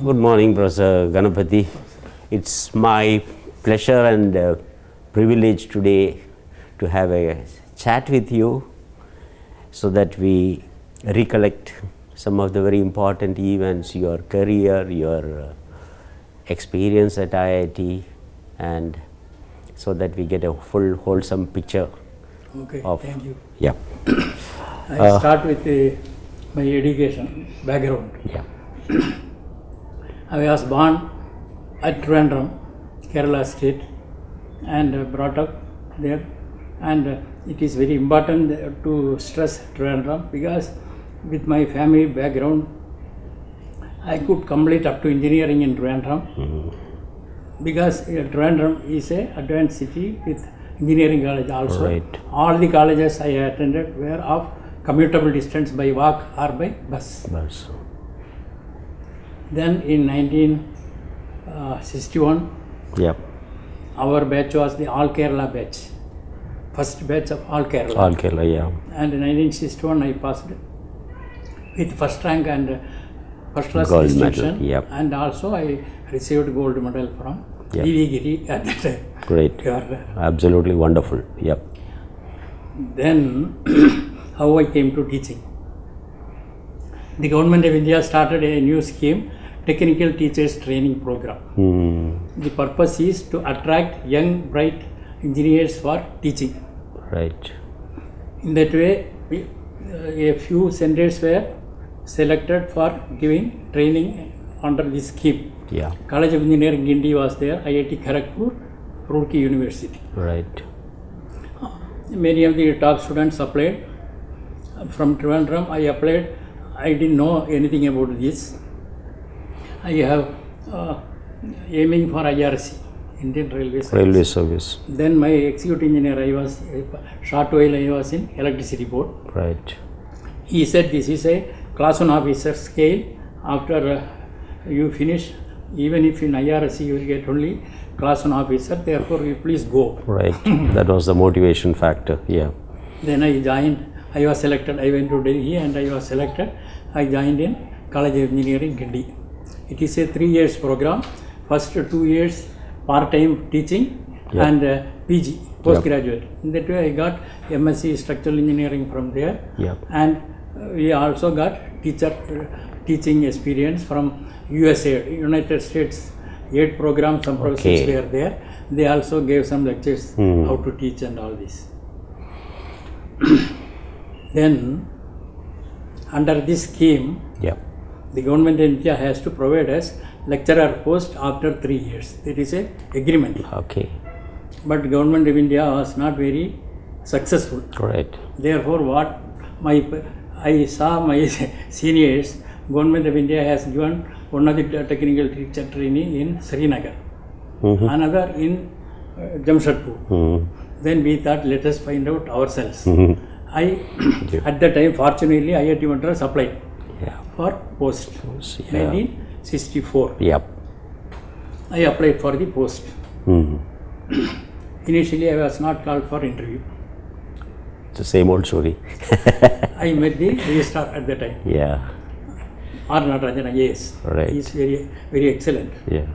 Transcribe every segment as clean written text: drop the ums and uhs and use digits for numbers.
Good morning, Professor Ganapathy. It's my pleasure and privilege today to have a chat with you so that we recollect some of the very important events, your career, your experience at IIT, and so that we get a full wholesome picture. Okay, of, thank you. Yeah. I start with my education background. Yeah. I was born at Trivandrum, Kerala state, and brought up there. And it is very important to stress Trivandrum because with my family background, I could complete up to engineering in Trivandrum because Trivandrum is a advanced city with engineering college also. Right. All the colleges I attended were of commutable distance by walk or by bus. Then in 1961, Yep. our batch was the All Kerala batch, first batch of All Kerala. All Kerala, yeah. And in 1961, I passed with first rank and first class Gold distinction. medal, yep. And also I received gold medal from Yep. D.V. Giri at that time. Great. Absolutely wonderful. Yep. Then, how I came to teaching. The government of India started a new scheme, Technical Teachers Training Program. The purpose is to attract young, bright engineers for teaching. Right. In that way, a few centers were selected for giving training under this scheme. Yeah. College of Engineering Guindy was there, IIT Kharagpur, Roorkee University. Right. Many of the top students applied. From Trivandrum, I applied. I didn't know anything about this. I have aiming for IRC, Indian Railway Service. Railway service. Then my executive engineer, I was, short while I was in electricity board. Right. He said this is a class 1 officer scale. After you finish, even if in IRC you will get only class 1 officer, therefore you please go. Right. That was the motivation factor. Yeah. Then I joined, I was selected, I went to Delhi and I was selected. I joined in College of Engineering Guindy. It is a 3 years program. First 2 years part-time teaching and PG, postgraduate. In that way I got MSc Structural Engineering from there. Yep. And we also got teaching experience from USA, United States aid program. Some professors were there. They also gave some lectures how to teach and all this. Then under this scheme, the government of India has to provide us lecturer post after 3 years. It is a agreement. Okay. But government of India was not very successful. Right. Therefore, what I saw my seniors, government of India has given one of the technical teacher training in Srinagar, another in Jamshedpur. Then we thought, let us find out ourselves. At that time, fortunately, IIT Madras applied for post. 1964. Yep. I applied for the post. Initially, I was not called for interview. It's the same old story. I met the registrar at that time. Yeah. R. Natarajan IAS. Right. He is very, very excellent. Yeah.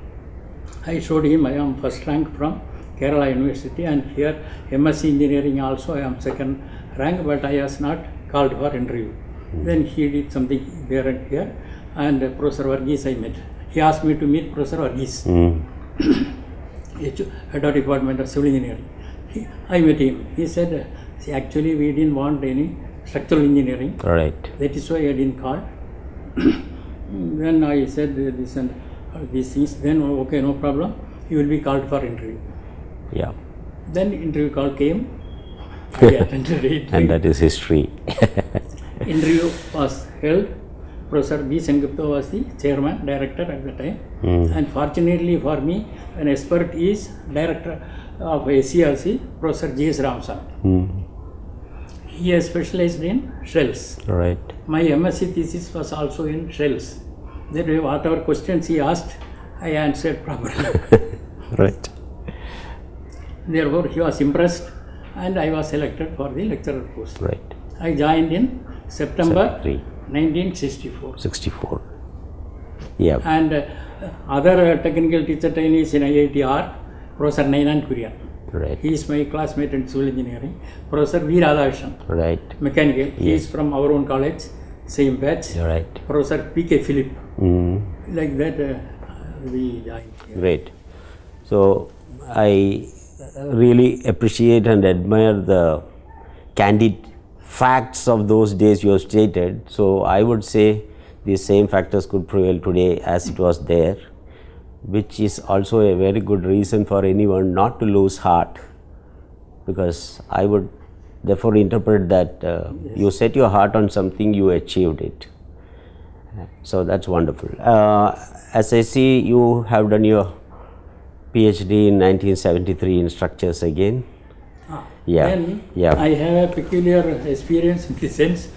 I showed him I am first rank from Kerala University, and here MSc Engineering also I am second rank, but I was not called for interview. Then he did something there and here, and Professor Varghese I met. He asked me to meet Professor Varghese, Head of Department of Civil Engineering. I met him. He said, see, actually we didn't want any structural engineering. Right. That is why I didn't call. Then I said this and these things. Then okay, no problem. You will be called for interview. Yeah. Then interview call came. I attended it. And that is history. Interview was held. Professor B. Sengupta was the chairman, director at the time. And fortunately for me, an expert is director of SCRC, Professor G.S. Ramsam. He has specialized in shells. Right. My MSc thesis was also in shells. That way, whatever questions he asked, I answered properly. Right. Therefore, he was impressed and I was selected for the lecturer post. Right. I joined in September 73. 1964. 64. Yeah. And other technical teacher trainees in IIT are Professor Nainan Kurian. Right. He is my classmate in civil engineering. Professor V. Radhakrishnan, Right. mechanical. He is from our own college, same batch. Right. Professor P.K. Philip. Mm. Like that, we joined here. Great. So I really appreciate and admire the candid facts of those days you have stated. So I would say these same factors could prevail today as it was there, which is also a very good reason for anyone not to lose heart, because I would therefore interpret that you set your heart on something, you achieved it. So that's wonderful. As I see, you have done your PhD in 1973 in structures again. Yeah. Then Yeah. I have a peculiar experience in the sense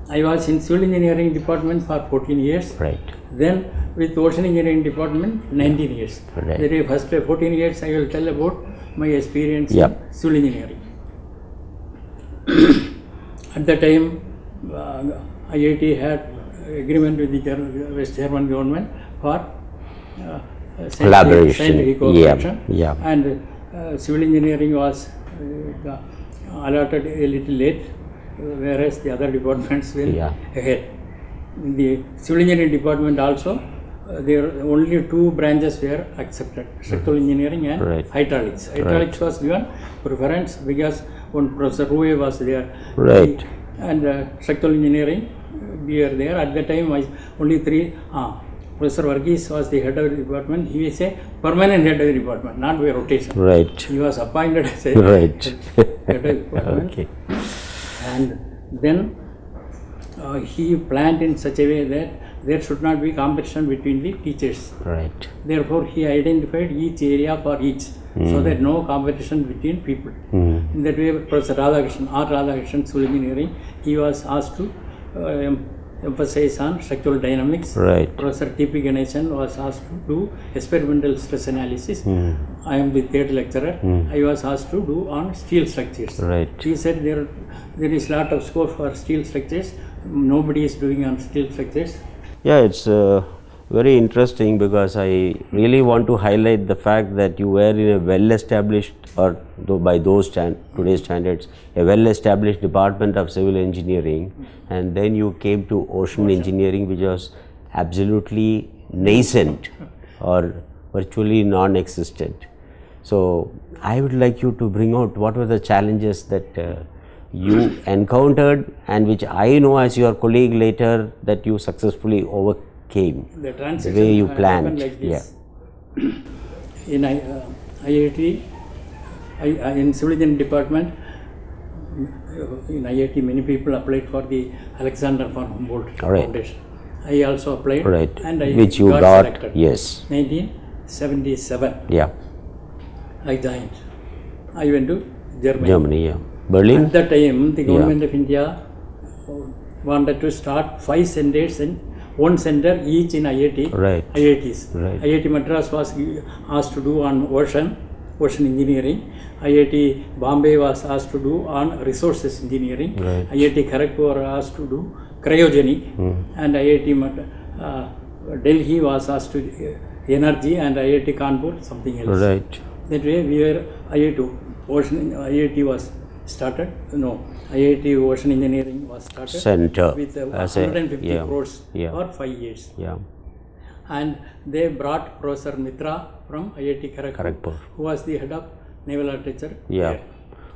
I was in civil engineering department for 14 years. Right. Then with ocean engineering department 19 years. Right. The very first 14 years I will tell about my experience Yeah. in civil engineering. At the time IIT had agreement with the West German government for Collaboration. scientific cooperation. Yeah. And civil engineering was allotted a little late, whereas the other departments were Yeah. ahead. In the civil engineering department also, there only two branches were accepted: structural engineering and Right. hydraulics. Hydraulics was given preference because one Professor Rue was there. Right. And structural engineering, we were there. At the time, only three. Professor Varghese was the head of the department. He is a permanent head of the department, not by rotation. Right. He was appointed as a Right. head of the department. Okay. And then he planned in such a way that there should not be competition between the teachers. Right. Therefore, he identified each area for each, so that no competition between people. In that way, Professor Radhakrishnan, R. Radhakrishnan, civil engineering, he was asked to emphasize on structural dynamics. Right. Professor T.P. Ganesan was asked to do experimental stress analysis. I am the third lecturer. I was asked to do on steel structures. Right. He said there is lot of scope for steel structures. Nobody is doing on steel structures. Yeah, it's very interesting because I really want to highlight the fact that you were in a well-established, or though by those today's standards, a well-established department of civil engineering, and then you came to ocean engineering, which was absolutely nascent or virtually non-existent. So I would like you to bring out what were the challenges that you encountered, and which I know as your colleague later that you successfully overcame. The transition way you happened planned. like this. In IIT, in civil engineering department, in IIT many people applied for the Alexander von Humboldt Right. Foundation. I also applied, Right. and I Which you got. selected. Yes. 1977, Yeah. I joined. I went to Germany. Germany. Yeah. Berlin. At that time, the government of India wanted to start 5 centers and 1 center each in IIT. Right. IITs. Right. IIT Madras was asked to do on ocean engineering. IIT Bombay was asked to do on resources engineering. Right. IIT Kharagpur was asked to do cryogenic, and IIT Delhi was asked to energy, and IIT Kanpur something else. Right. That way we were IIT was started. No, IIT Ocean Engineering was started Center. with as a- 150 yeah. crores Yeah. for 5 years. Yeah. And they brought Professor Mitra from IIT Kharagpur. who was the head of naval architecture. Yeah. there.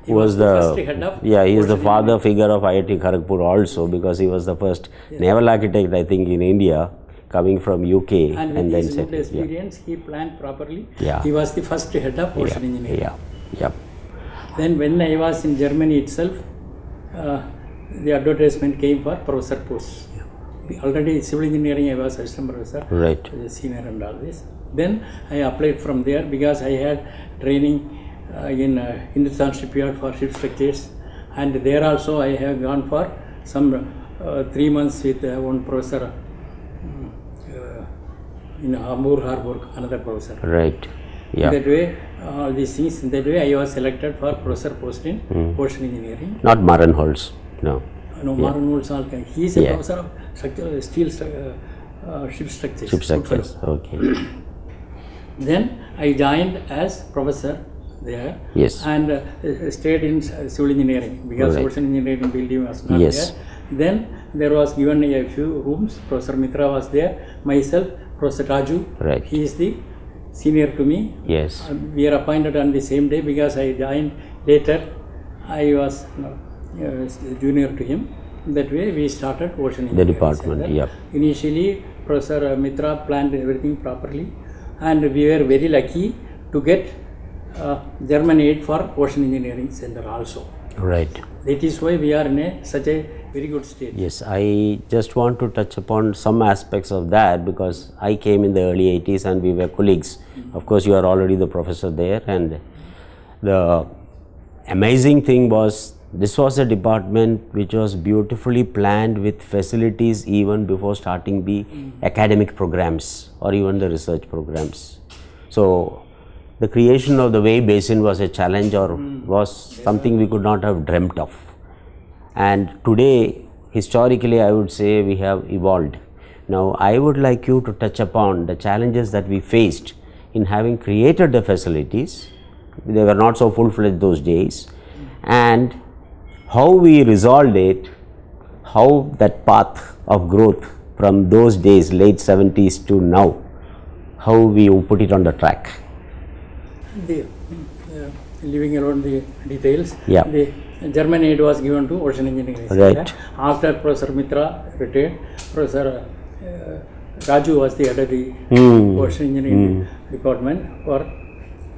He Who was the first head of he is the ocean father figure of IIT Kharagpur also, because he was the first naval architect, I think, in India, coming from UK And with then his good settled. Yeah. experience, he planned properly. Yeah. He was the first head of ocean engineering. Yeah. Yeah. Then when I was in Germany itself, the advertisement came for professor post. Already civil engineering I was assistant professor, Right. senior and all this. Then I applied from there because I had training in Hindustan Shipyard for ship structures, and there also I have gone for some 3 months with one professor in Hamburg Harburg, another professor. Right. Yeah. That way, all these things, in that way I was selected for professor post in ocean engineering. Not Marenholz. No. No, Maran Wolf's all kind. He is a Yeah. professor of steel ship structures. Ship structures. Okay. Then I joined as professor there. Yes. And stayed in civil engineering because Right. ocean engineering building was not Yes. there. Then there was given a few rooms. Professor Mitra was there. Myself, Professor Raju. Right. He is the senior to me. Yes. We are appointed on the same day because I joined later. I was junior to him. That way we started ocean engineering. department, center. yep. Initially, Professor Mitra planned everything properly, and we were very lucky to get German aid for ocean engineering center also. Right. That is why we are in such a very good state. Yes, I just want to touch upon some aspects of that because I came in the early 80s and we were colleagues. Of course, you are already the professor there, and the amazing thing was this was a department which was beautifully planned with facilities even before starting the academic programs or even the research programs. So, the creation of the Wave Basin was a challenge or was something we could not have dreamt of. And today, historically, I would say we have evolved. Now, I would like you to touch upon the challenges that we faced in having created the facilities. They were not so full-fledged those days, and how we resolved it, how that path of growth from those days, late 70s to now, how we put it on the track. Leaving around the details, Yeah. the German aid was given to ocean engineering. Right. After Professor Mitra retired, Professor Raju was the head of the ocean engineering department for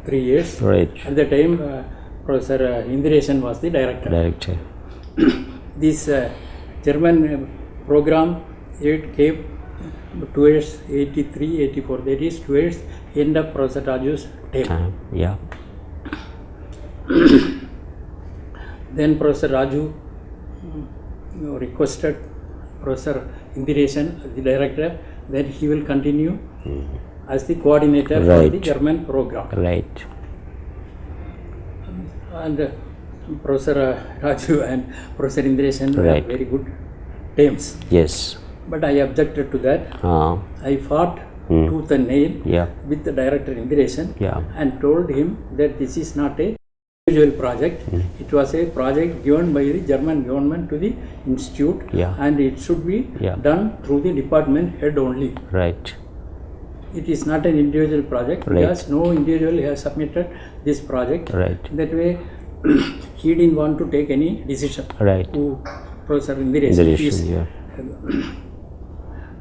3 years. Right. At the time, Professor Indiresan was the director. Director. This German program, it came towards 83, 84, that is towards end of Professor Raju's term. Yeah. Then Professor Raju requested Professor Indiresan, the director, that he will continue as the coordinator for the German program. Right. And Professor Raju and Professor Indiresan were very good terms. Yes. But I objected to that. I fought tooth and nail with the director Indiresan and told him that this is not a individual project. It was a project given by the German government to the institute, and it should be done through the department head only. Right. It is not an individual project because no individual has submitted this project. Right. That way, he didn't want to take any decision. Right. Professor Indiresan.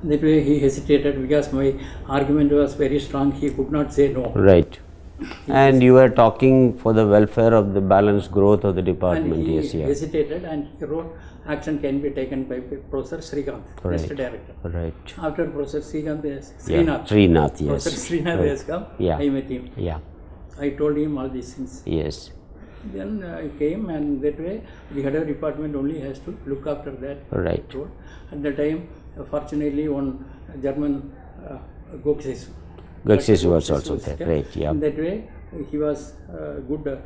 That way he hesitated because my argument was very strong. He could not say no. Right. And you were talking for the welfare of the balanced growth of the department. And he hesitated, and he wrote, action can be taken by Professor Srikanth, next director. Right. After Professor Srikanth, Srinath, yes. Professor Srinath has come, I met him. Yeah. I told him all these things. Yes. Then I came, and that way the head of department only has to look after that. Right. Road. At the time, fortunately, one German Goxes was also there. Right. Yeah. In that way, he was good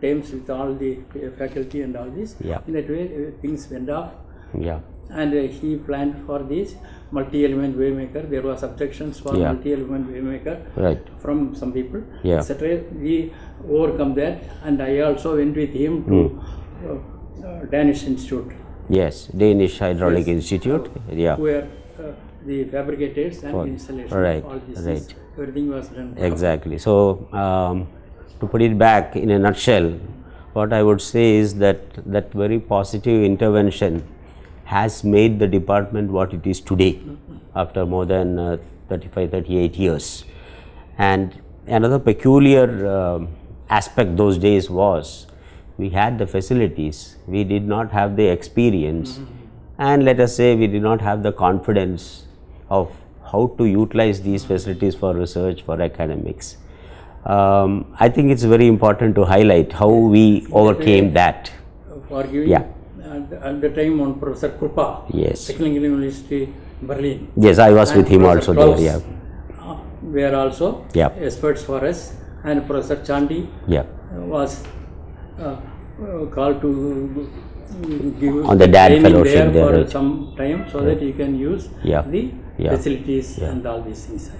terms with all the faculty and all this. Yeah. In that way, things went off. Yeah. And he planned for this multi-element waymaker. There was objections for multi-element waymaker from some people, etc. We overcome that, and I also went with him to Danish Institute. Yes, Danish Hydraulic Institute. Where the fabricators and installation. Right. All this things, everything was done. Exactly. So, to put it back in a nutshell, what I would say is that that very positive intervention has made the department what it is today after more than 38 years. And another peculiar aspect those days was we had the facilities, we did not have the experience, and let us say we did not have the confidence of how to utilize these facilities for research, for academics. I think it's very important to highlight how we overcame that. For giving at the time on Professor Krupa, Technical University, Berlin. Yes, I was with him also Klaus, there. Were also experts for us, and Professor Chandi was called to give on the DAD fellowship there for some time, so that you can use the Yeah. facilities and all these things.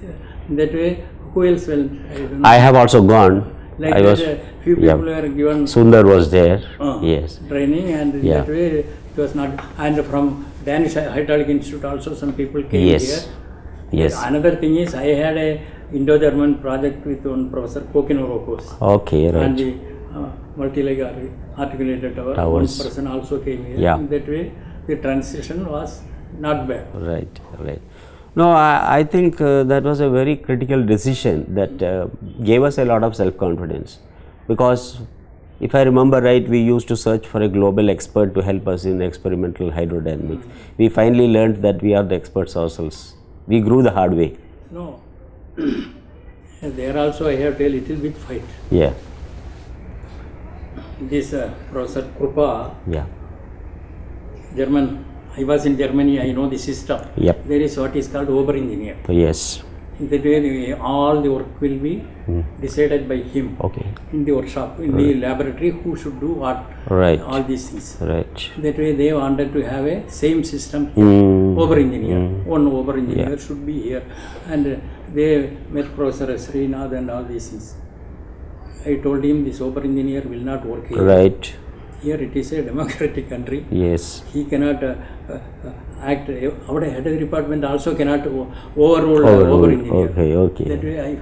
That way, who else will? I don't know. I have also gone. Like I that, was. few yeah. people were given Sundar was there. Yes. training, and Yeah. that way it was not. And from Danish Hydraulic Institute also some people came Yes. here. Yes. Another thing is, I had a Indo-German project with one Professor Kokinorokos. Okay. Right. And the multi-leg articulated tower. One Towers. person also came here. Yeah. In that way, the transition was not bad. Right, right. No, I think that was a very critical decision that gave us a lot of self-confidence, because if I remember right, we used to search for a global expert to help us in experimental hydrodynamics. We finally learned that we are the experts ourselves. We grew the hard way. No. There also I have a little bit fight. Yeah, This Professor Krupa, yeah, German, I was in Germany, I know the system. yep, There is what is called Oberengineer. yes, In that way, all the work will be decided by him okay, in the workshop, in the laboratory, who should do what, right, all these things. right. That way, they wanted to have a same system. Mm. Oberengineer, one Oberengineer should be here, and they met Professor Srinath and all these things. I told him this Oberengineer will not work here. Right, Here it is a democratic country. yes, He cannot act. Our head of the department also cannot overrule Oberengineer. okay, okay, That way, I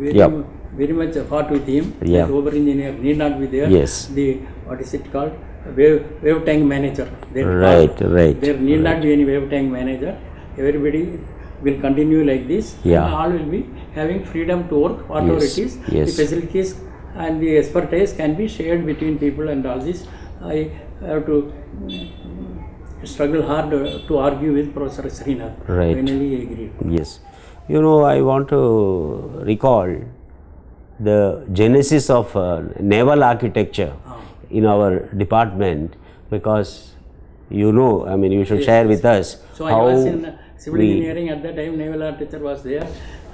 very, Yep. very much fought with him. Yeah. That Oberengineer need not be there. Yes. The what is it called? Wave tank manager. right, right, There need not be any wave tank manager. Everybody will continue like this. Yeah. And all will be having freedom to work, whatever Yes, it is. yes. The facilities and the expertise can be shared between people and all this. I have to struggle hard to argue with Professor Srinath. Right. Finally, I agreed. yes. You know, I want to recall the genesis of naval architecture in our department, because you know, I mean, you should share with us So how I was in civil we- engineering at that time. Naval architecture was there.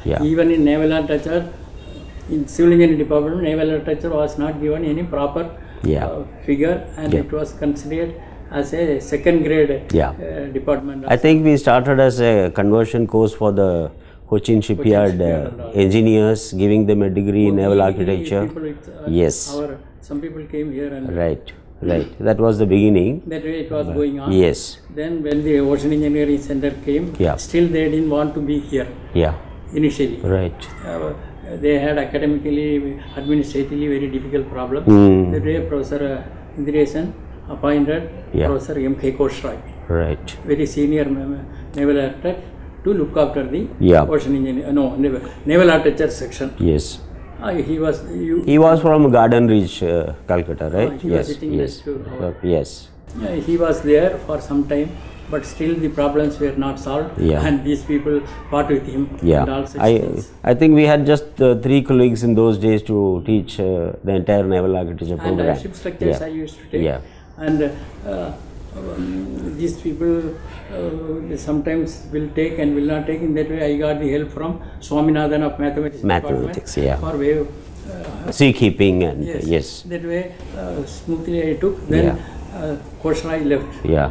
Yeah. Even in naval architecture, in civil engineering department, naval architecture was not given any proper Yeah. figure, and Yeah. it was considered as a second grade Yeah. department. I think we started as a conversion course for the Cochin shipyard shipyard and all. engineers, giving them a degree in naval Many architecture. people with, Yes. some people came here, and Right, right. That was the beginning. that way it was going on. Yes, Then when the Ocean Engineering Center came, Yeah. still they didn't want to be here yeah, initially. right. They had academically, administratively very difficult problems. Mm. That way Professor Indiresan appointed Yeah. Professor M. K. Koshrai, Right. very senior naval architect, to look after the Yeah. ocean engineering, naval architecture section. Yes. He was, He was from Garden Ridge, Calcutta, right? he was Yes. sitting Yes. next to our- Yes. he was there for some time, but still the problems were not solved, Yeah. and these people fought with him Yeah. and all such I things. I think we had just 3 colleagues in those days to teach the entire naval architecture And program. ship structures Yeah. I used to take. Yeah. And these people sometimes will take and will not take. In that way, I got the help from Swaminathan of Mathematics. Mathematics, Department yeah. For wave. Sea keeping and yes. That way, smoothly I took. Then Koshrai left. Yeah.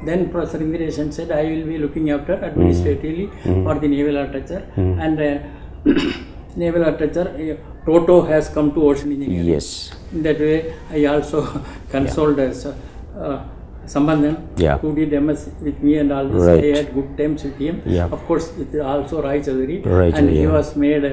Then Professor Indiresan said, I will be looking after administratively for the naval architecture. And naval architecture, Toto has come to ocean engineering. Yes. In that way, I also consoled Sambandhan, Yeah. who did MS with me and all this. Right. I had good times with him. Yeah. Of course, with also Rai Chaudhary. Rai And he Chaudhary, was made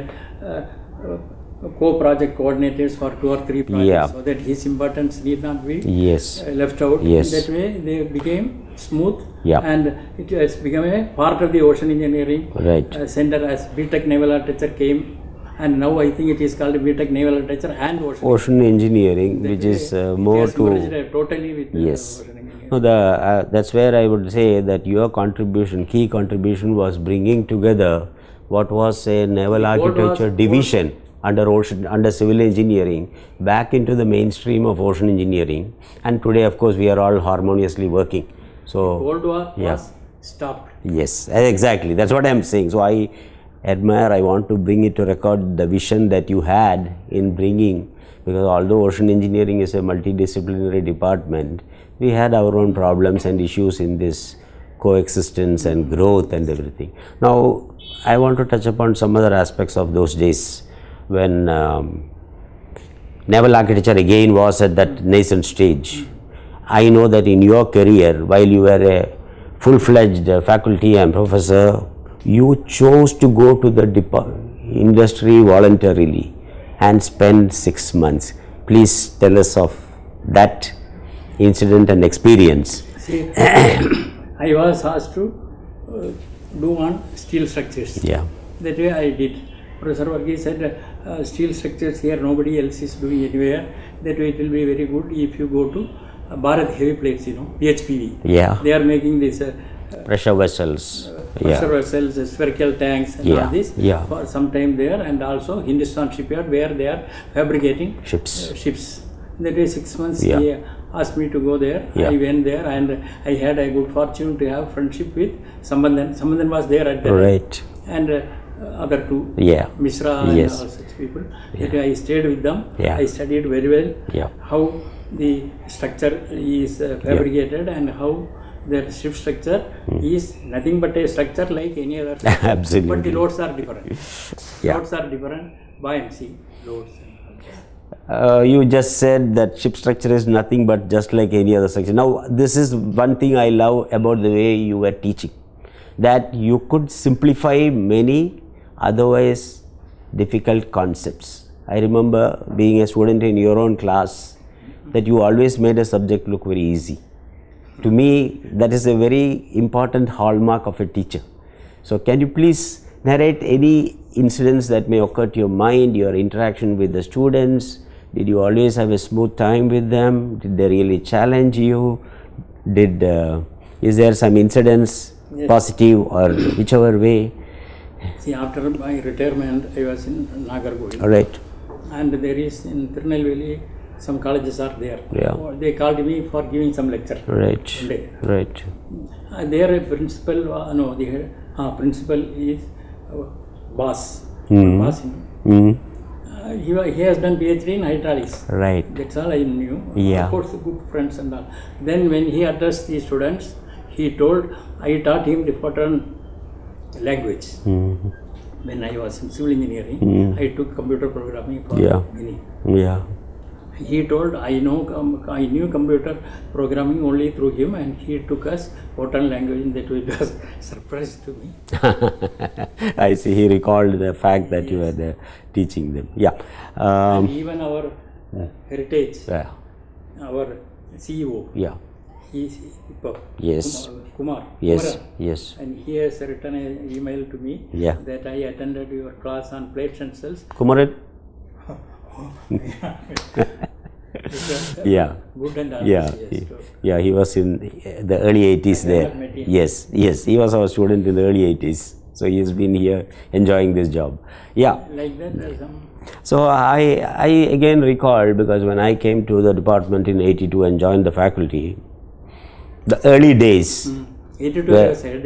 co-project coordinators for 2 or 3 projects, Yeah. so that his importance need not be Yes. left out. Yes. In that way, they became smooth, Yeah. and it has become a part of the ocean engineering Right. center as BTech Naval Architecture came, and now I think it is called BTech Naval Architecture and Ocean. Ocean engineering, which is It more has to merged totally with Yes. ocean engineering. No, that's where I would say that your contribution, key contribution, was bringing together what was a naval architecture division under civil engineering back into the mainstream of ocean engineering, and today, of course, we are all harmoniously working. So Cold War Yeah. was stopped. yes, exactly. That's what I'm saying. So I admire. I want to bring it to record the vision that you had in bringing, because although ocean engineering is a multidisciplinary department, we had our own problems and issues in this coexistence and growth and everything. Now, I want to touch upon some other aspects of those days when naval architecture again was at that nascent stage. I know that in your career, while you were a full-fledged faculty and professor, you chose to go to the industry voluntarily and spend 6 months. Please tell us of that incident and experience. See, I was asked to do on steel structures. Yeah. That way I did. Professor Varghese said, steel structures here nobody else is doing anywhere. That way it will be very good if you go to Bharat Heavy Plates, PHPV. Yeah. They are making this Pressure vessels. pressure vessels, spherical tanks and all this Yeah. for some time there, and also Hindustan Shipyard where they are fabricating Ships. That way 6 months Yeah. he asked me to go there. Yeah. I went there and I had a good fortune to have friendship with Sambandhan. Sambandhan was there at that Right. time. And other two, Yeah. Mishra and Yes. all such people. That way I stayed with them. Yeah. I studied very well Yeah. how the structure is fabricated and how the ship structure is nothing but a structure like any other structure. Absolutely. But the loads are different. Yeah. Loads are different. Buoyancy loads. You just said that ship structure is nothing but just like any other structure. Now, this is one thing I love about the way you were teaching, that you could simplify many otherwise difficult concepts. I remember being a student in your own class that you always made a subject look very easy. To me, that is a very important hallmark of a teacher. So, can you please narrate any incidents that may occur to your mind, your interaction with the students? Did you always have a smooth time with them? Did they really challenge you? Is there some incidents, Yes. positive or whichever way? See, after my retirement, I was in Nagarcoil. All right. And there is in Tirunelveli, some colleges are there. Yeah. They called me for giving some lecture. Right. One day. Right. There a principal, the principal is Boss. Hmm. Boss, Mm. he has done PhD in hydraulics. Right. That's all I knew. Yeah. Of course, good friends and all. Then when he addressed the students, he told, I taught him the Fortran language. Mm. When I was in civil engineering, I took computer programming for Yeah. Guinea. Yeah. He told, I knew computer programming only through him, and he took us Fortran language, and that was surprise to me. I see. He recalled the fact that you were there teaching them. Yeah. And even our heritage, Yeah. our CEO, Yeah. he is Yes. Kumar. Yes. Kumaran. Yes. And he has written an email to me Yeah. that I attended your class on plates and cells. Kumaran? Yeah. Good and honest. Yeah. Yes. Yeah. He was in the early 80s there. never met him. Yes. Yes. He was our student in the early 80s. So he has been here enjoying this job. Yeah. Like that, there's some. So I again recalled, because when I came to the department in 82 and joined the faculty, the early days. 82 Where- I said.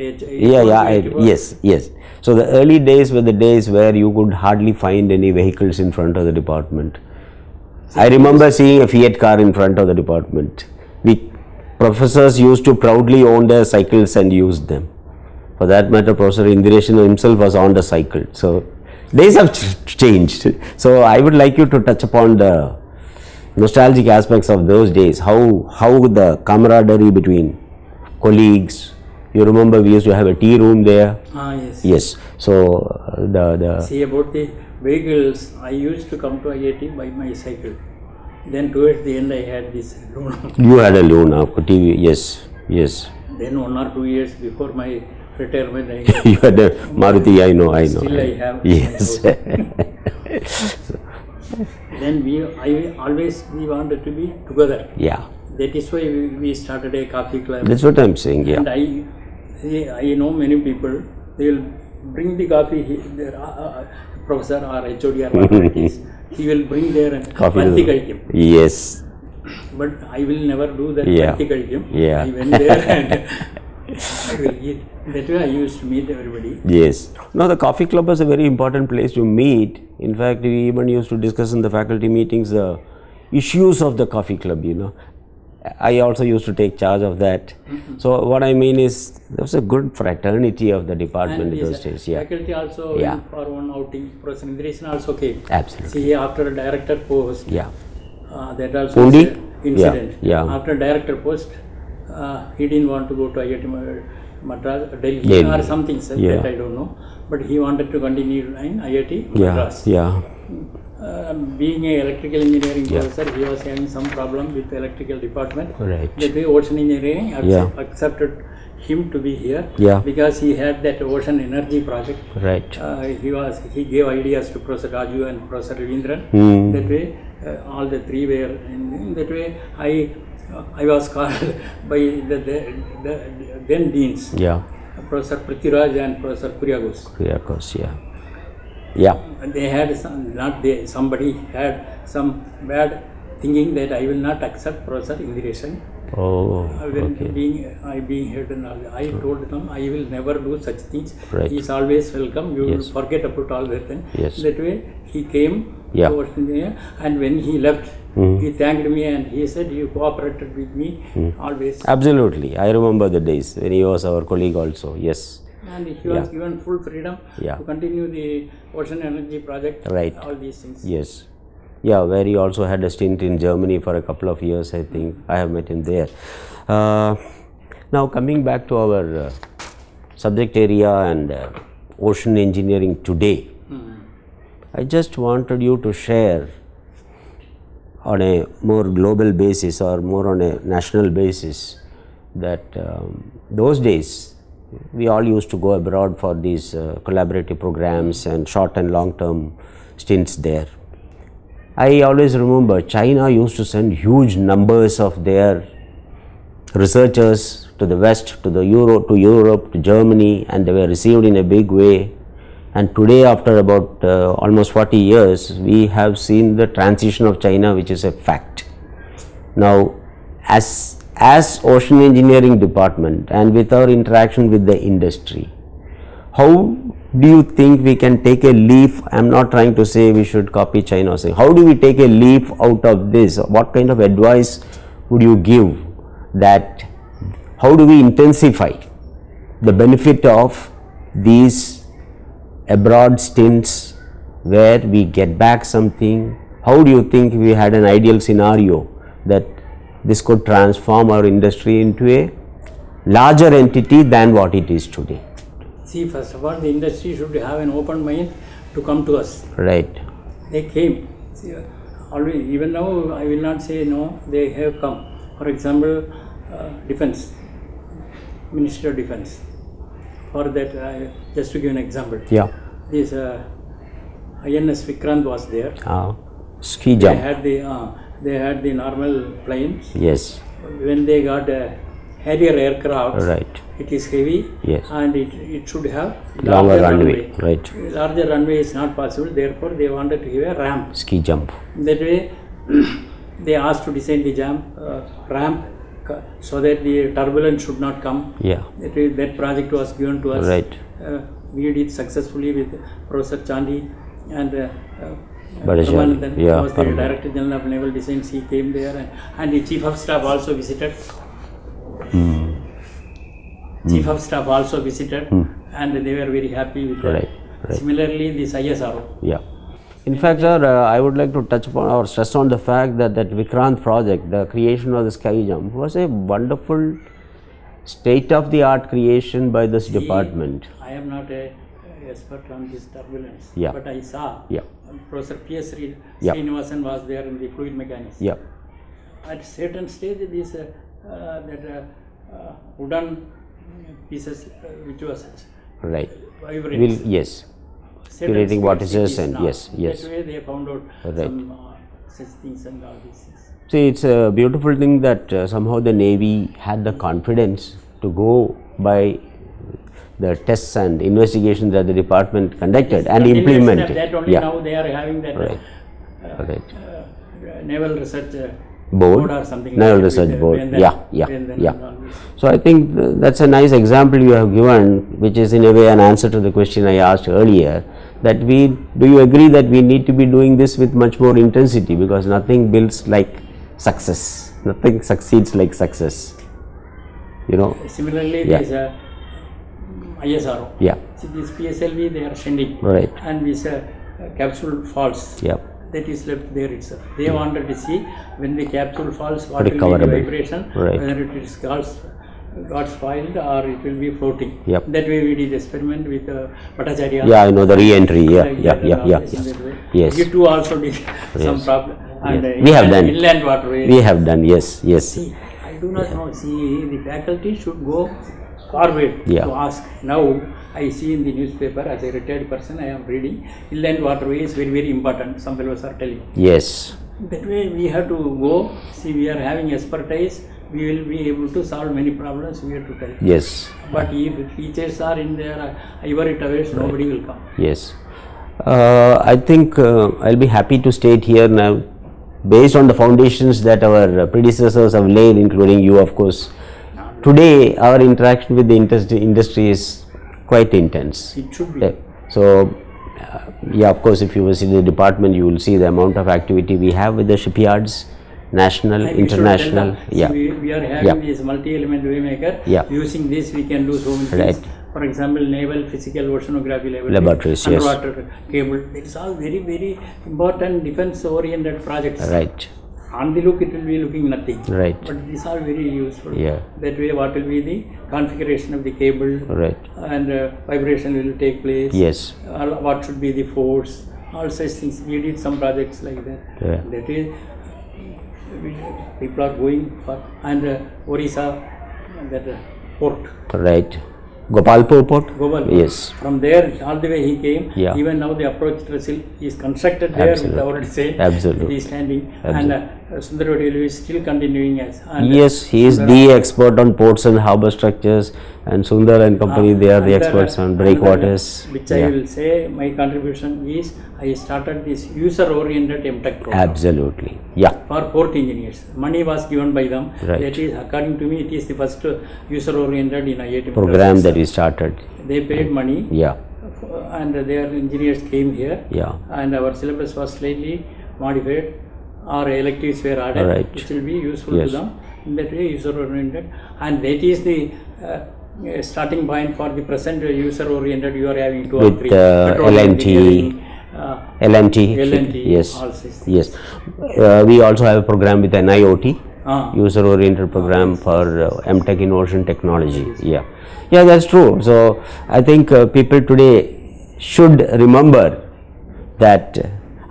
Yes. So the early days were the days where you could hardly find any vehicles in front of the department. I remember seeing a Fiat car in front of the department. The professors used to proudly own their cycles and use them. For that matter, Professor Indireshan himself was on the cycle. So days have changed. So I would like you to touch upon the nostalgic aspects of those days. How the camaraderie between colleagues. You remember we used to have a tea room there. Yes. Yes. So the See, about the vehicles, I used to come to IIT by my cycle. Then towards the end, I had this loan. you had a Luna TV. Yes. Then 1 or 2 years before my retirement, I got You had a Maruti. I know. Still I have Yes. Then we wanted to be together. Yeah. That is why we started a coffee club. That's what I'm saying. Yeah. And I know many people, they will bring the coffee, their professor or HOD or whatever it is, he will bring their Coffee. Panthi Kalikyam. Yes. But I will never do that Yeah. Panthi Kalikyam. Yeah. I went there and I will eat. That way I used to meet everybody. Yes. Now the coffee club was a very important place to meet. In fact, we even used to discuss in the faculty meetings the issues of the coffee club, I also used to take charge of that. So what I mean is, there was a good fraternity of the department in those days. Yeah, faculty also Yeah. went for one outing. Professor Indresan also came. absolutely. See, after director post, Yeah, that also Pundi? is a incident. Yeah, yeah. After director post, he didn't want to go to IIT Madras, Delhi, Delhi. or something, sir, Yeah. that I don't know. But he wanted to continue in IIT yeah, Madras. yeah. Being an electrical engineering Yeah. professor, he was having some problem with the electrical department. Right. That way, ocean engineering Yeah. accepted him to be here Yeah. because he had that ocean energy project. Right. He gave ideas to Professor Raju and Professor Ravindran. Hmm. That way, all the three were in that way. I was called by the then deans, Yeah. Professor Prithviraj and Professor Kuriagos. Yeah, of course. Yeah. Yeah. They had some, not they, somebody had some bad thinking that I will not accept Professor Indresan. Oh. When Okay. being head and all, I told them I will never do such things. Right. He is always welcome. You Yes. will forget about all that. Then Yes. that way he came. Yeah. To Ocean Engineer, and when he left, he thanked me and he said, "You cooperated with me always." Absolutely. I remember the days when he was our colleague also. Yes. And he was given full freedom Yeah. to continue the ocean energy project. Right. All these things. Yes. Yeah, where he also had a stint in Germany for a couple of years, I think. I have met him there. Now, coming back to our subject area and ocean engineering today, I just wanted you to share on a more global basis or more on a national basis that those days we all used to go abroad for these collaborative programs and short and long term stints there. I always remember China used to send huge numbers of their researchers to the West, to Europe, to Germany, and they were received in a big way. And today, after about almost 40 years, we have seen the transition of China, which is a fact. Now, as ocean engineering department and with our interaction with the industry, how do you think we can take a leap? I am not trying to say we should copy China or saying, how do we take a leap out of this? What kind of advice would you give that how do we intensify the benefit of these abroad stints where we get back something? How do you think we had an ideal scenario that this could transform our industry into a larger entity than what it is today? See, first of all, the industry should have an open mind to come to us. Right. They came. See, always, even now, I will not say no, they have come. For example, Defense, Ministry of Defense. For that, just to give an example, Yeah. this INS Vikrant was there. Ski They jump. had the normal planes. Yes. When they got a Harrier aircraft, Right. it is heavy, Yes. and it should have Longer larger runway. Right. Larger runway is not possible. Therefore, they wanted to give a ramp. Ski jump. That way, they asked to design the ramp so that the turbulence should not come. Yeah. That project was given to us. Right. We did it successfully with Professor Chandi and Bhattacharya. Ramanathan, Yeah, who was the Paramanathan. Director General of Naval Designs. He came there, and the Chief of Staff also visited. Chief of Staff also visited, and they were very happy with that. Right, right. Similarly, this ISRO. Yeah. In fact, sir, I would like to touch upon or stress on the fact that Vikrant project, the creation of the sky jump, was a wonderful state-of-the-art creation by this department. I am not an expert on this turbulence, Yeah. but I saw Yeah. Professor P.S. Yeah. Srinivasan was there in the fluid mechanics. Yeah. At certain stage, this wooden pieces which was Right. vibrates. Yes. Certain creating speeds vortices it is and not. yes, yes. That way they found out Right. some such things and all these things. See, it's a beautiful thing that somehow the Navy had the confidence to go by the tests and investigations that the department conducted and Continuation implement of it. that only Yeah. now they are having that Right. Right. naval research Board, or something. Naval like that Research with, Board. Vendan- Yeah, yeah, Vendan yeah. and all this. So I think that's a nice example you have given, which is in a way an answer to the question I asked earlier. That do you agree that we need to be doing this with much more intensity, because nothing builds like success, nothing succeeds like success. You know. Similarly, Yeah. there is a ISRO. Yeah. See, this PSLV they are sending. Right. And this capsule falls. Yeah. That is left there itself. They wanted to see when the capsule falls, what will be the Recoverable. vibration, Right. whether it is got spoiled or it will be floating. Yep. That way we did experiment with Bhattacharya. Yeah, I know the re-entry. Yeah, Like yeah, that and yeah, all yeah. this in that way. Yes. You too also did some problem. And Yes. We have done. Inland waterways. We have done. Yes, yes. See, I do not know. See, the faculty should go forward Yeah. to ask. Now, I see in the newspaper, as a retired person, I am reading, inland waterway is very, very important. Some fellows are telling. Yes. That way, we have to go. See, we are having expertise. We will be able to solve many problems. We have to tell. Yes. But if teachers are in their ivory towers, nobody will come. Yes. I think I'll be happy to state here now, based on the foundations that our predecessors have laid, including you, of course. Today, our interaction with the industry is quite intense. It should be. Yeah. So, yeah, of course, if you visit the department, you will see the amount of activity we have with the shipyards, national, And we should tell international. them, see, Yeah. we are having Yeah. this multi-element waymaker. Yeah. Using this, we can do so many things. Right. For example, naval physical oceanography Laboratories, yes. underwater cable. It's all very, very important defense-oriented projects. Right. On the look, it will be looking nothing. Right. But these are very useful. Yeah. That way, what will be the configuration of the cable, Right. and vibration will take place. Yes. What should be the force? All such things. We did some projects like that. Yeah. That way, people are going for, and Orissa, that port. Right. Gopalpur Port? Gopal. Yes. From there, all the way he came. Yeah. Even now, the approach trestle is constructed there Absolutely. with our design. Absolutely. He is standing. And Sundarvadi is still continuing as. And Yes, he is the expert on ports and harbour structures, and Sundar and company, they are the and experts on breakwaters. Which I will say, my contribution is, I started this user-oriented MTech program. Absolutely. Yeah. For port engineers. Money was given by them. Right. That is, according to me, it is the first user-oriented in IIT Program that we started. They paid money. Yeah. And their engineers came here. Yeah. And our syllabus was slightly modified, or electives were added, Right. which will be useful Yes. to them. In that way, user-oriented. And that is the starting point for the present user-oriented. You are having 2 or With 3. L&T, L&T. L&T, Yes. all such things. Yes. We also have a program with NIOT. Ah. User-oriented program for MTech in Ocean Technology. Yeah. Yeah, that's true. So, I think people today should remember that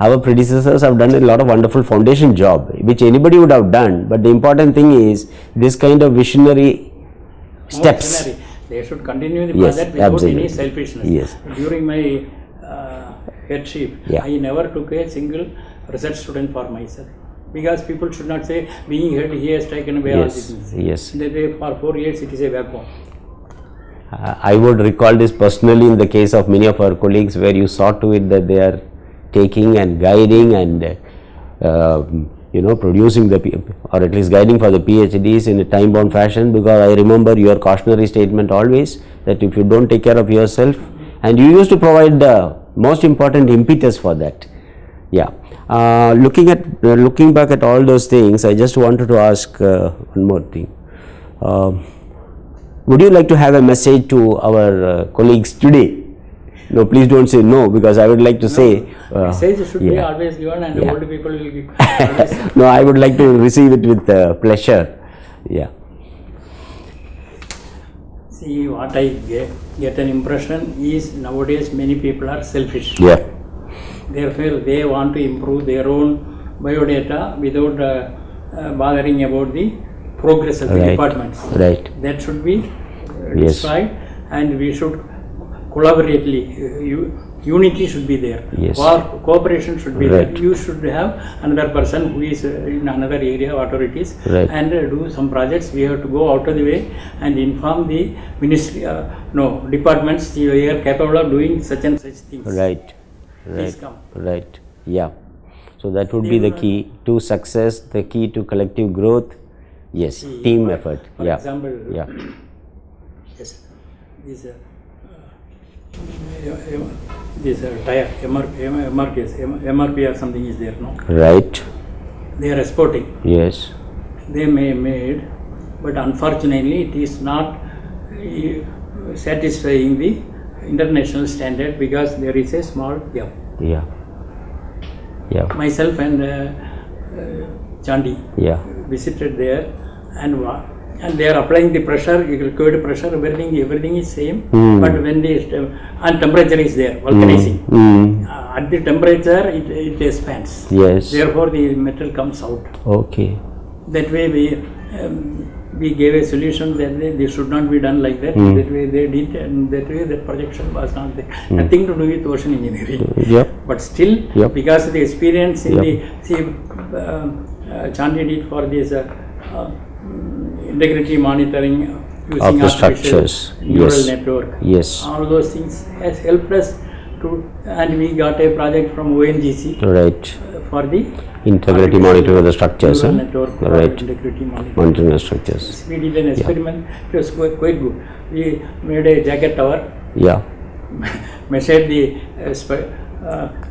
our predecessors have done a lot of wonderful foundation job, which anybody would have done. But the important thing is this kind of visionary steps. Visionary. They should continue the Yes, project without absolutely. any selfishness. Yes. During my headship, Yeah. I never took a single research student for myself. Because people should not say, being head, he has taken away all Yes, these things. yes. That way, for 4 years, it is a vacuum. I would recall this personally in the case of many of our colleagues, where you saw to it that they are taking and guiding and producing or at least guiding for the PhDs in a time-bound fashion. Because I remember your cautionary statement always that if you don't take care of yourself, and you used to provide the most important impetus for that. Yeah. Looking back at all those things, I just wanted to ask one more thing. Would you like to have a message to our colleagues today? No, please don't say no, because I would like to say. Message should be yeah. always given, and Yeah. old people will give always. No, I would like to receive it with pleasure. Yeah. See, what I get an impression is nowadays many people are selfish. Yeah. Therefore, they want to improve their own biodata without bothering about the progress of the Right. departments. Right. That should be Yes. destroyed, and we should collaboratively. Unity should be there. Yes. Or cooperation should be Right. there. You should have another person who is in another area, whatever it is, Right. and do some projects. We have to go out of the way and inform the ministry, departments. We are capable of doing such and such things. Right. Please Right. come. Right. Yeah. So that would be the key to success, the key to collective growth. Yes. See, Team for- effort. For Yeah. example, Yeah. yes, this tire MRP or something is there, no? Right. They are exporting. Yes. they may made, but unfortunately it is not satisfying the international standard because there is a small gap. Yeah. Yeah. Myself and Chandi Yeah. visited there, and they are applying the pressure, liquid pressure, everything is same. But when the and temperature is there, vulcanizing. At the temperature, it expands. Yes. Therefore, the metal comes out. Okay. That way, we gave a solution that they should not be done like that. That way they did, and that way the projection was not there. Nothing to do with ocean engineering. Yep. But still, Yep. because of the experience in the Chandi did for this integrity monitoring using Of the artificial structures. neural Yes. network. Yes. All those things has helped us to, and we got a project from ONGC Right. for the Integrity monitoring of the structures. neural Huh? network for Right. integrity monitoring. Monitoring the structures. We did an experiment. It was quite good. We made a jacket tower, Yeah. measured the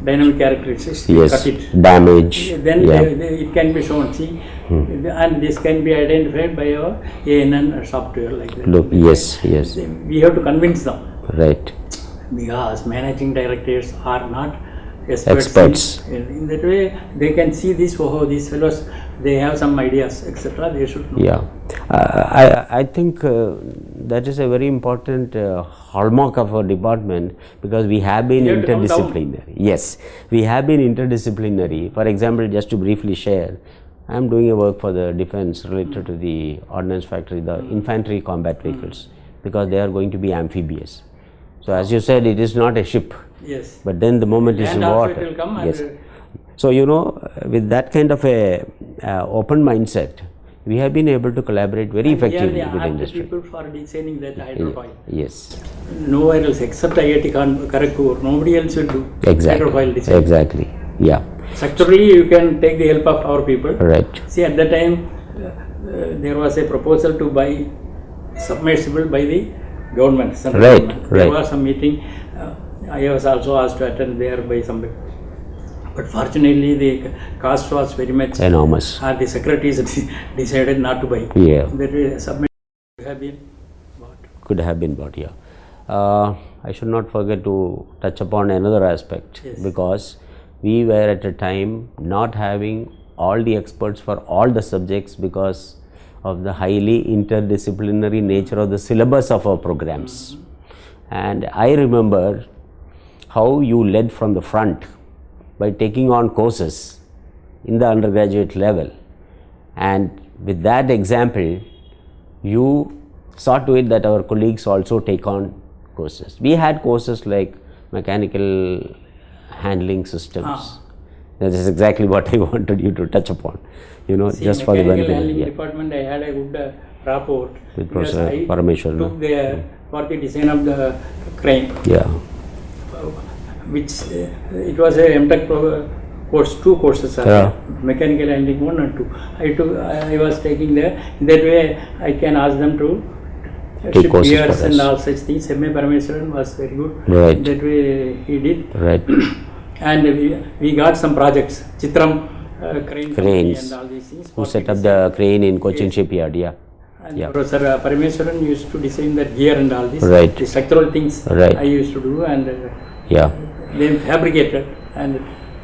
dynamic characteristics, Yes. cut it. Damage. Then Yeah. it can be shown. See, and this can be identified by our ANN software like that. Look. Yes. Yes. We have to convince them Right. because managing directors are not experts. Experts. In that way, they can see this. Oh, these fellows, they have some ideas, etc. They should know. Yeah. I think that is a very important hallmark of our department because we have been You have to come down. interdisciplinary. Yes, we have been interdisciplinary. For example, just to briefly share, I am doing a work for the defense related to the ordnance factory, the infantry combat vehicles, because they are going to be amphibious. So as you said, it is not a ship, Yes. but then the moment is And in also water. it will come Yes. and So with that kind of a open mindset, we have been able to collaborate very effectively we are with the the industry. people for designing that hydrofoil. Yes, Nowhere else except IIT Kharagpur, nobody else will do exactly. hydrofoil design. Exactly. Yeah. Structurally, you can take the help of our people. Right. See, at that time, there was a proposal to buy submersible by the government. Central Right, government. There right. was some meeting. I was also asked to attend there by somebody. But fortunately, the cost was very much. Enormous. The secretaries decided not to buy. Yeah. That way, submersible have been bought. Could have been bought here. I should not forget to touch upon another aspect Yes. because we were at a time not having all the experts for all the subjects because of the highly interdisciplinary nature of the syllabus of our programs. And I remember how you led from the front by taking on courses in the undergraduate level, and with that example you saw to it that our colleagues also take on courses. We had courses like mechanical handling systems. That is exactly what I wanted you to touch upon, See, just for the mechanical benefit. handling Yeah. department, I had a good rapport With because Professor I Parameshwaran, took there for the design of the crane, Yeah. which it was a MTech course, two courses are Yeah. mechanical handling 1 and 2. I was taking there. In that way, I can ask them to Take ship courses for gears and us. all such things. M.A. Parameshwaran was very good. Right. That way he did. Right. And we got some projects, Chitram crane company Cranes. and all these things. Who for set the up the crane in Cochin shipyard? Yeah. And Yeah. Professor Parameshwaran used to design that gear and all this. Right. The structural things Right. I used to do, and Yeah. they fabricated, and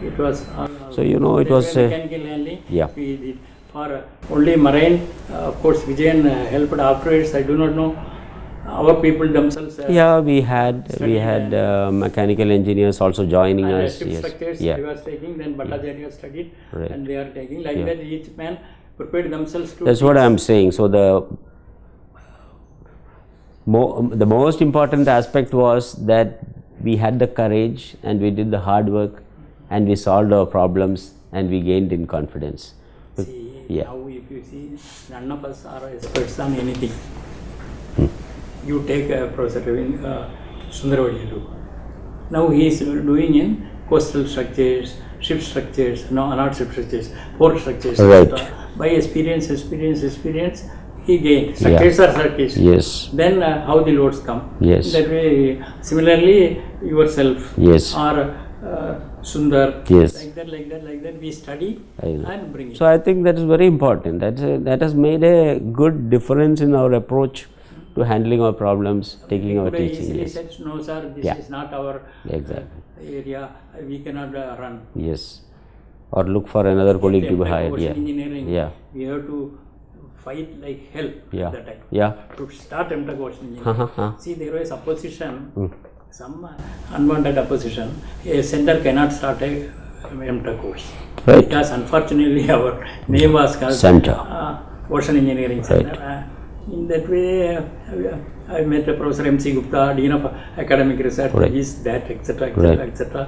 it was all. So it was mechanical handling. yeah. We did for only marine. Of course, Vijayan helped afterwards. I do not know. Our people themselves. Yeah, we had mechanical engineers also joining And us. ship Yes. structures Yeah. I was taking, then Bhattacharya studied, Right. and they are taking like Yeah. that. Each man prepared themselves to. That's what I am saying. So the most important aspect was that we had the courage and we did the hard work and we solved our problems and we gained in confidence. See, Yeah. now if you see, none of us are experts on anything. You take Professor Sundaravadiyalu. Now he is doing in coastal structures, ship structures, no, not ship structures, port structures. Right. By experience, he gained. Structures are structures. Yes. Then how the loads come. Yes. That way, similarly, yourself Yes. or Sundar. Yes. Like that, we study I know. and bring it. So I think that is very important. That has made a good difference in our approach to handling our problems, taking our Could I teaching. easily Yes. said, no sir, this Yeah. is not our Exactly. area, we cannot run. Yes. Or look for another colleague to be hired. Ocean Yeah. engineering, Yeah. we have to fight like hell Yeah. at that time. Yeah. To start MTech ocean Ha, ha, engineering. ha. See, there was opposition, some unwanted opposition. A center cannot start a MTech course. Right. Because unfortunately our name was called Center. Ocean Engineering Center. In that way, I met Professor M.C. Gupta, Dean of Academic Research, Right. this, that, etc., Right. etc., etc.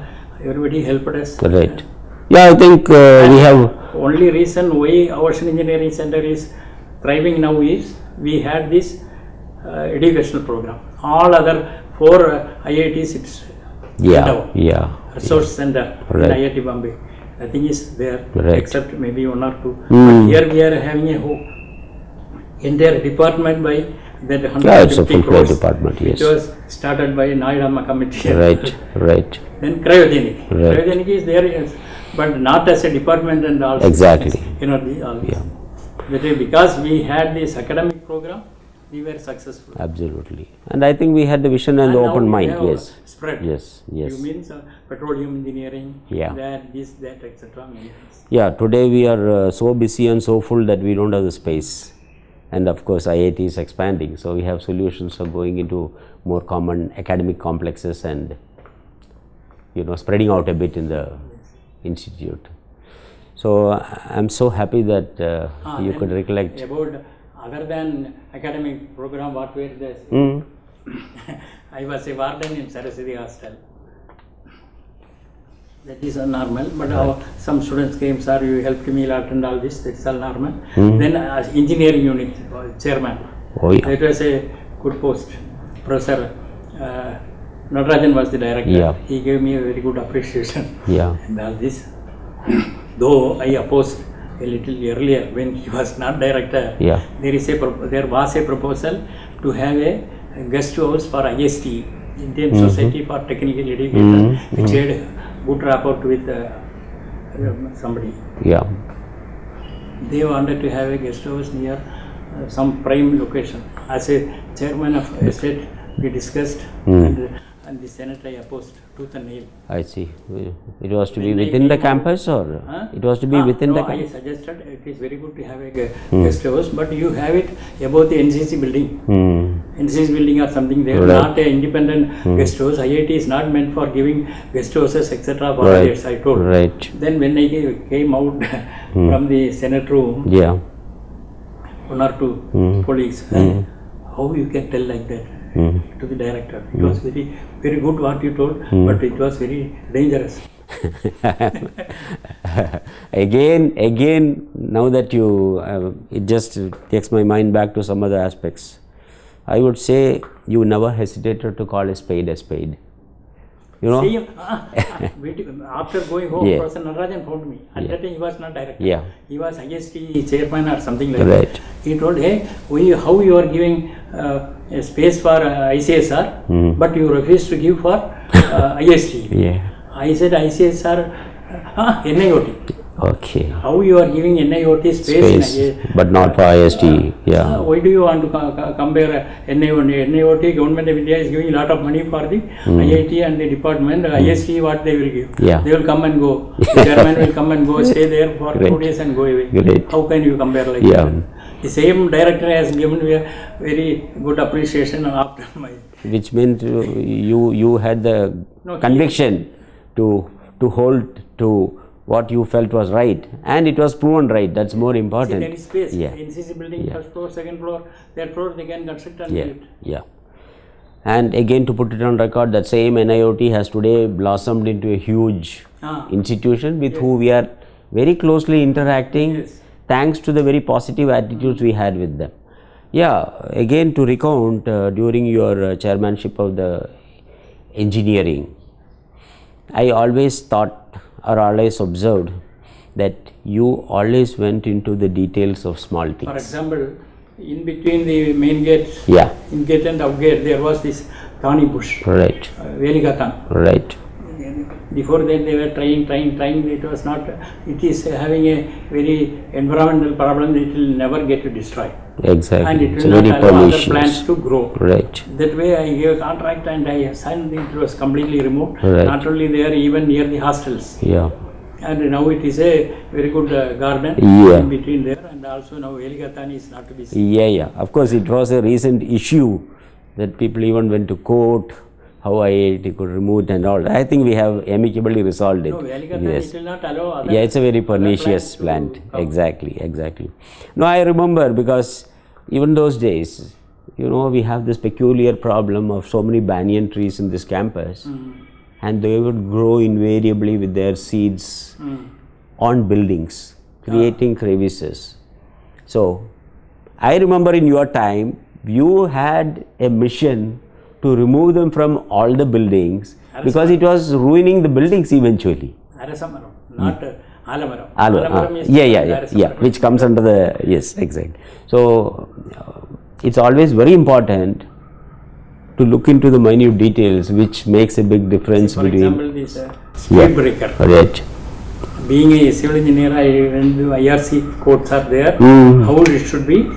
Everybody helped us. Right. Yeah, I think we have. Only reason why Ocean Engineering Center is thriving now is we had this educational program. All other 4 IITs, it's Yeah. down. Yeah. Resource center Right. in IIT Bombay. Nothing is there Right. except maybe 1 or 2. But here we are having a whole entire department by that 150 Yeah, it's a full-fledged crores. department. Yes. It was started by Naidama committee. Right. Right. Then cryogenic. Right. Cryogenic is there, yes, but not as a department and also. Exactly. You know, all this. Yeah. That is because we had this academic program, we were successful. Absolutely. And I think we had the vision and the now open we mind. have Yes. Spread. Yes. Yes. You means petroleum engineering, Yeah. that, this, that, etc. many things. Yeah, today we are so busy and so full that we don't have the space. And of course, IIT is expanding, so we have solutions for going into more common academic complexes and, spreading out a bit in the institute. So I'm so happy that you Then could recollect. About other than academic program, what were the? Mm. I was a warden in Saraswati Hostel. That is normal, but some students came, sir, you helped me a lot and all this, that's all normal. Then engineering unit chairman, Oh yeah. that was a good post. Professor Natarajan was the director. Yeah. He gave me a very good appreciation Yeah. and all this. Though I opposed a little earlier when he was not director, Yeah. there was a proposal to have a guest house for IST, Indian Society for Technical Education, which had good rapport with somebody. Yeah. They wanted to have a guest house near some prime location. As a chairman of a state, we discussed and the Senate I opposed tooth and nail. I see. It was to be When I within the came out- campus, or Huh? it was to be within no, the I campus? suggested it is very good to have a guest house, but you have it above the NCC building. NCC building or something there, Right. not an independent guest house. IIT is not meant for giving guest houses, etc. for Right. others, I told. Right. Then when I came out from the Senate room, Yeah. 1 or 2 colleagues, how you can tell like that to the director? It was very, very good what you told, but it was very dangerous. again, now that you, it just takes my mind back to some other aspects. I would say you never hesitated to call a spade a spade. Same, after going home, Yeah. Professor Natarajan phoned me. At that time, he was not director. Yeah. He was IST chairman or something like Right. that. He told, hey, how you are giving a space for ICSR, but you refuse to give for IST. Yeah. I said, ICSR, NIOT. Okay. How you are giving NIOT space, in but not for IST. Yeah. why do you want to compare NIOT? NIOT, Government of India is giving a lot of money for the IIT and the department. IST, what they will give? Yeah. They will come and go. The chairman will come and go, stay there for Great. 2 days and go away. Great. How can you compare like Yeah. that? The same director has given me a very good appreciation after my. Which meant you had the No, conviction to hold to what you felt was right, and it was proven right. That's more See, important. there is space. Yeah. NCC building, Yeah. first floor, second floor, third floor, they can construct and Yeah, build it. yeah. And again, to put it on record, that same NIOT has today blossomed into a huge institution with who we are very closely interacting, Yes. thanks to the very positive attitudes we had with them. Yeah, again to recount, during your chairmanship of the engineering, I always thought or always observed that you always went into the details of small For things. example, in between the main gate, Yeah, in gate and out gate, there was this thorny bush, right, Venikatan. right. Before that they were trying. It was not. It is having a very environmental problem. It will never get destroyed. Exactly. And it It's will not very allow other pernicious. plants to grow. Right. That way I gave a contract and I signed it was completely removed. Right. Not only there, even near the hostels. Yeah. And now it is a very good garden Yeah. in between there, and also now Velikatani is not to be seen. Yeah. Of course, it was a recent issue that people even went to court, how IIT could remove it and all. I think we have amicably resolved it. No, Velikatani Yes. it will not allow other. Yeah, it's a very other pernicious plants to plant. come. Exactly. No, I remember because even those days, we have this peculiar problem of so many banyan trees in this campus, and they would grow invariably with their seeds on buildings, creating crevices. So, I remember in your time, you had a mission to remove them from all the buildings because it was ruining the buildings eventually. Arasamaram, not Alamaram. Alamaram, is yeah, Arasamaram. which comes under the, yes, exactly. So, it's always very important to look into the minute details which makes a big difference For between. example, this speed breaker. Right. Being a civil engineer, when the IRC codes are there, how it should be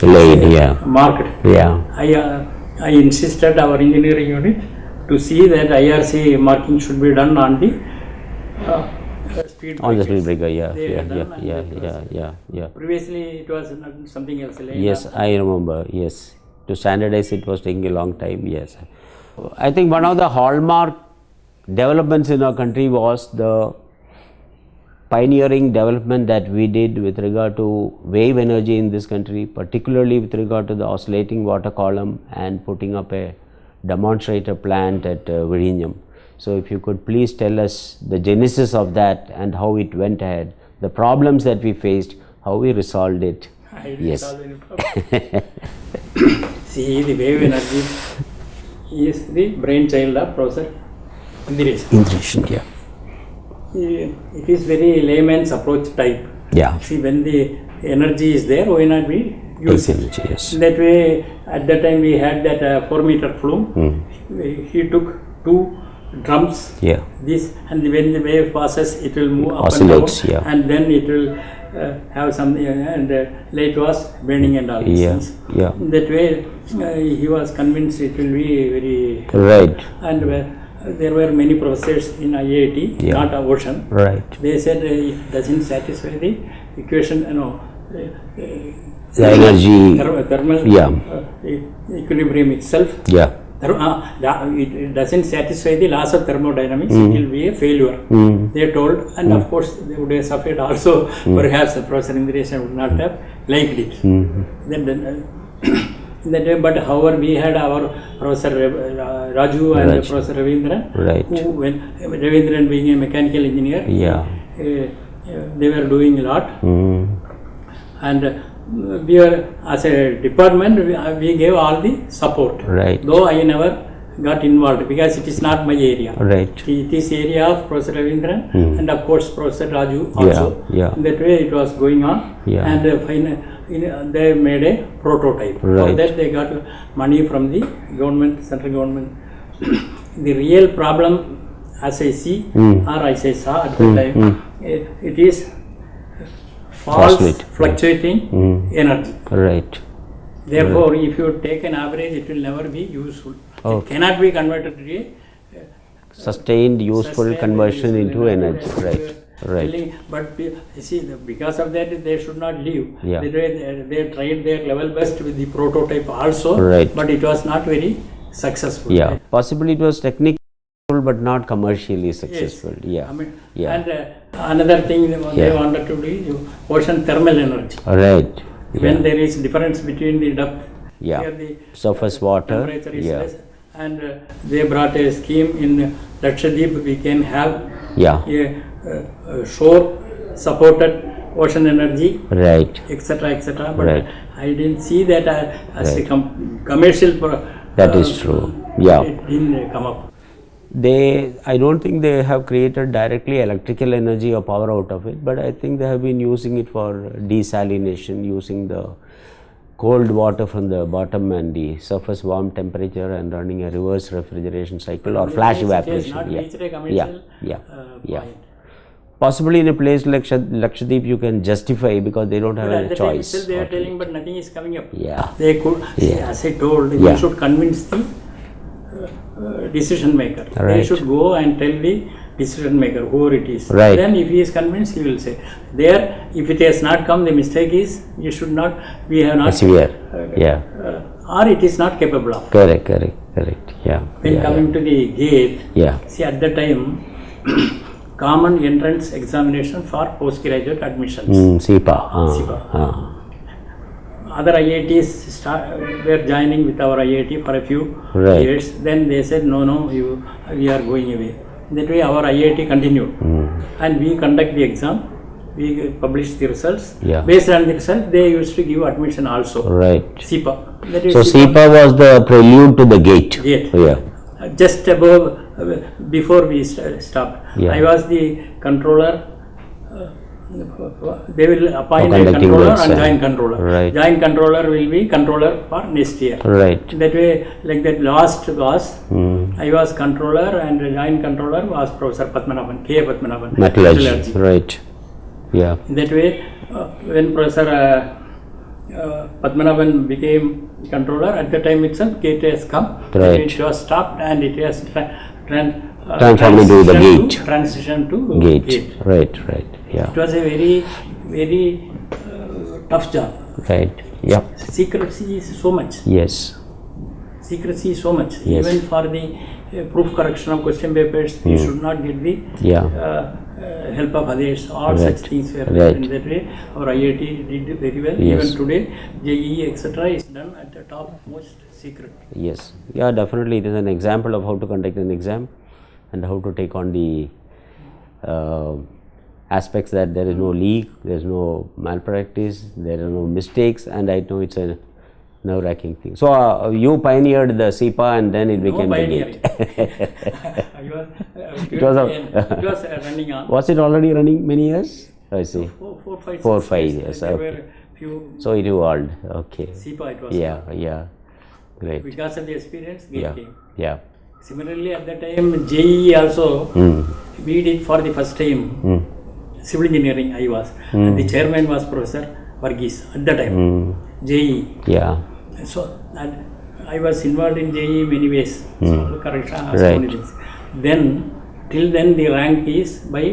Laid, yeah. marked. Yeah. I insisted our engineering unit to see that IRC marking should be done on the speed On the breakers. speed breaker, yeah. They were done and that was- Yeah. Previously it was something else. Yes, I remember, yes. To standardize it was taking a long time, yes. I think one of the hallmark developments in our country was the pioneering development that we did with regard to wave energy in this country, particularly with regard to the oscillating water column and putting up a demonstrator plant at Vizhinjam. So if you could please tell us the genesis of that and how it went ahead, the problems that we faced, how we resolved it. I didn't Yes. solve any problem. See, the wave energy is the brainchild of Professor Indiresh. Yeah. It is very layman's approach type. Yeah. See, when the energy is there, why not we use it? Energy, yes. That way, at that time we had that 4-meter flume. He took 2 drums. Yeah. This, and when the wave passes, it will move up Oscillates, and down, yeah. and then it will have some and light was burning and all these Yeah. things. Yeah. That way, he was convinced it will be very. Right. And there were many professors in IIT, Yeah. not Ocean. Right. They said it doesn't satisfy the equation, The energy. thermal Yeah. equilibrium itself. Yeah. It doesn't satisfy the laws of thermodynamics. It will be a failure. They told, and of course they would have suffered also. Perhaps Professor Indiresh would not have liked it. Then, but however, we had our Professor Raju and Professor Ravindran, Right. who, when Ravindran being a mechanical engineer, Yeah. they were doing a lot. And we were, as a department, we gave all the support. Right. Though I never got involved because it is not my area. Right. It is area of Professor Ravindran and of course Professor Raju also. Yeah. That way it was going on. Yeah. And they made a prototype. For Right. that they got money from the government, central government. The real problem, as I see or as I saw at the time, it is false fluctuating energy. Right. Therefore, if you take an average, it will never be useful. It cannot be converted to a Sustained useful sustained conversion useful into energy. Right. Right. But you see, because of that, they should not leave. Yeah. They tried their level best with the prototype also, Right. but it was not very successful. Yeah. Possibly it was technically but not commercially successful. Yeah. I mean, Yeah. And another thing they wanted to do is ocean thermal energy. Right. When there is difference between the depth, Yeah. here the Surface water. temperature is Yeah. less, and they brought a scheme in Lakshadweep. We can have Yeah. a shore supported ocean energy, Right. etc. But Right. I didn't see that as a commercial. That is true. Yeah. It didn't come up. I don't think they have created directly electrical energy or power out of it, but I think they have been using it for desalination, using the cold water from the bottom and the surface warm temperature and running a reverse refrigeration cycle or flash evaporation. Not Yeah. reached a commercial Yeah. point. Possibly in a place like Lakshadweep you can justify because they don't have But at any the time choice. still they are telling, but nothing is coming up. Yeah. They could, see, as I told, Yeah. they should convince the decision maker. They Right. should go and tell the decision maker, whoever it is. Right. Then if he is convinced, he will say. There, if it has not come, the mistake is, you should not, we have not. Severe. Yeah. Or it is not capable of. Correct. Yeah. When Yeah. coming to the gate, Yeah. see at the time, common entrance examination for postgraduate admissions. SEPA. SEPA. Other IITs were joining with our IIT for a few Right. years. Then they said, no, we are going away. That way our IIT continued. And we conduct the exam. We publish the results. Yeah. Based on the result, they used to give admission also. Right. SEPA. That is So SEPA was the prelude to the gate. Gate. Yeah. Just above, before we stopped. Yeah. I was the controller. They will appoint a conducting the controller and exam. joint controller. Right. Joint controller will be controller for next year. Right. That way, like that last was, I was controller and joint controller was Professor Padmanabhan, K. Padmanabhan. Metallurgy. Right. Yeah. That way, when Professor Padmanabhan became controller, at the time itself, gate has come. Right. It was stopped and it has Transformed into the gate. Transition to Gate. Right. Yeah. It was a very, very tough job. Right. Yeah. Secrecy is so much. Yes. Secrecy is so much. Yes. Even for the proof correction of question papers, you should not get the Yeah. help of others. All Right. such things were there. Right. In that way, our IIT did very well. Yes. Even today, JEE, etc. is done at the top most secret. Yes. Yeah, definitely. It is an example of how to conduct an exam and how to take on the aspects that there is no leak, there is no malpractice, there are no mistakes, and I know it's a nerve-wracking thing. So you pioneered the SEPA and then it became the pioneering. gate. It was running on. Was it already running many years? I see. 4, 5 6 years. There Okay. were few So it evolved. Okay. SEPA it was. Yeah. Great. Because of the experience, gate Yeah. came. Yeah. Similarly, at that time, JEE also, we did for the first time. Civil engineering I was. And the chairman was Professor Varghese at that time. JEE. Yeah. So I was involved in JEE many ways. So correction, so Right. many things. Then, till then the rank is by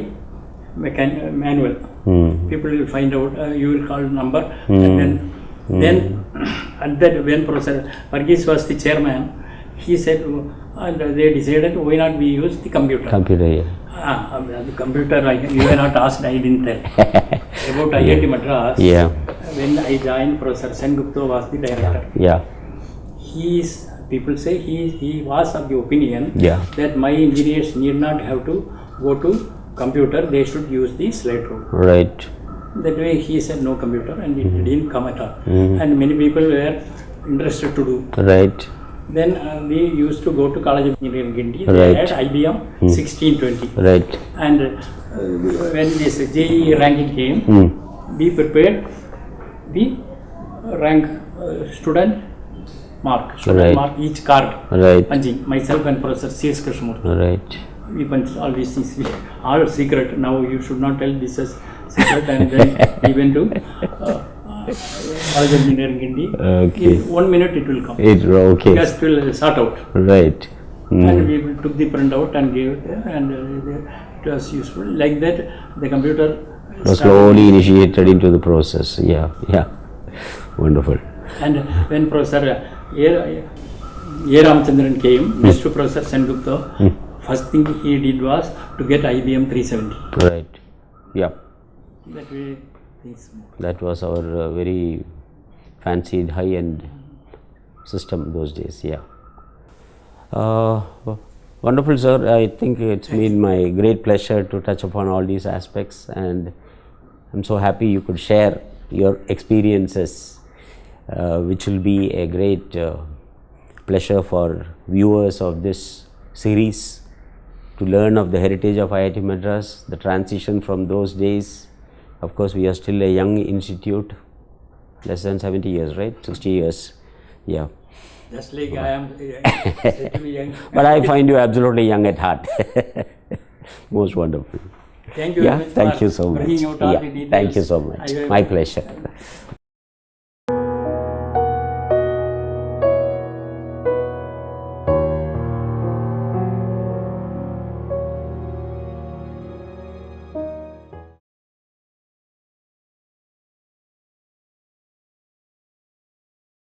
manual. People will find out, you will call number and then at that when Professor Varghese was the chairman, he said, and they decided why not we use the computer. Computer, yeah. The computer, you were not asked, I didn't tell. About IIT Madras, Yeah. when I joined, Professor Sengupta was the director. Yeah. People say he was of the opinion Yeah. that my engineers need not have to go to computer, they should use the slate rule. Right. That way he said no computer and it didn't come at all. And many people were interested to do. Right. Then we used to go to College of Engineering Guindy. Right. They had IBM 1620. Right. And when this JEE ranking came, we prepared the rank student mark. Right. Mark each card. Right. Punching. Myself and Professor C.S. Krishnamurthy. Right. We punched all these things. All secret. Now you should not tell this as secret. And then we went to College of Engineering Guindy. Okay. In 1 minute it will come. Okay. Just will sort out. Right. And we took the printout and gave it there, and it was useful. Like that, the computer Was slowly initiated into the process. Yeah. Wonderful. And when Professor A. Ramachandran came, next to Professor Sengupta, first thing he did was to get IBM 370. Right. Yeah. That way, things move. That was our very fancied high-end system those days. Yeah. Wonderful, sir. I think it's been my great pleasure to touch upon all these aspects, and I'm so happy you could share your experiences, which will be a great pleasure for viewers of this series to learn of the heritage of IIT Madras, the transition from those days. Of course, we are still a young institute, less than 70 years, right? 60 years. Yeah. Just like I am extremely young. But I find you absolutely young at heart. Most wonderful. Thank you Yeah, very much thank for you so much. bringing out all Yeah, the details. thank you so much. I will- My pleasure.